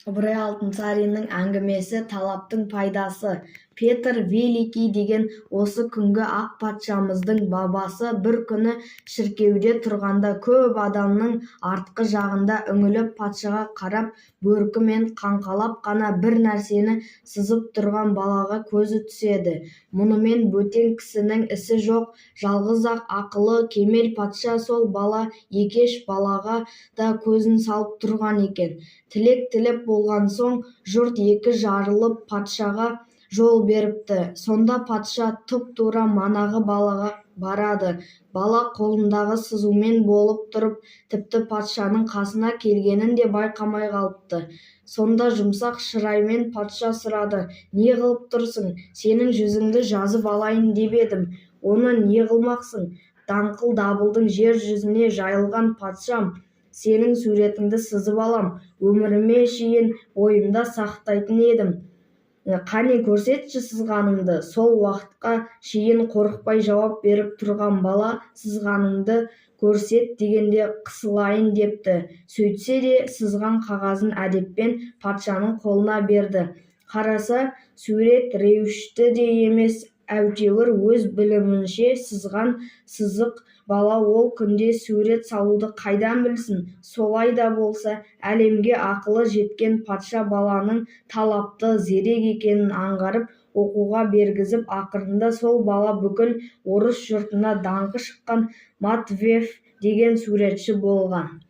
Ыбырай Алтынсариннің әңгімесі «Талаптың пайдасы». Петр Великий деген осы күнгі ақ патшамыздың бабасы бір күні шіркеуде тұрғанда көп адамның артқы жағында үңіліп патшаға қарап бөркімен қаңқалап қана бір нәрсені сызып тұрған балаға көзі түседі. Мұнымен бөтен кісінің ісі жоқ, жалғыз-ақ ақылы кемел патша сол бала екеш балаға да көзін салып тұрған екен. Тілек тілеп болған соң жұрт екі жарылып патшаға жол беріпті. Сонда патша тұп-тура манағы балаға барады. Бала қолындағы сызумен болып тұрып, тіпті патшаның қасына келгенін де байқамай қалыпты. Сонда жұмсақ шыраймен патша сұрады: «Не қылып тұрсың? Сенің жүзіңді жазып алайын деп едім». «Оны не қылмақсың? Даңқыл дабылдың жер жүзіне жайылған патшам, сенің суретіңді сызып алам, өміріме шейін ойымда сақтайтын едім». «Қане көрсетші сызғаныңды». Сол уақытқа шейін қорықпай жауап беріп тұрған бала сызғаныңды көрсет дегенде қысылайын депті. Сөйтсе де сызған қағазын әдеппен патшаның қолына берді. Қараса, сурет реушті де емес, әйтеуір өз білімінше сызған сызық. Бала ол күнде сурет салуды қайдан білсін? Солай да болса, әлемге ақылы жеткен патша баланың талапты, зерек екенін аңғарып, оқуға бергізіп, ақырында сол бала бүкіл орыс жұртына даңқы шыққан Матвеев деген суретші болған.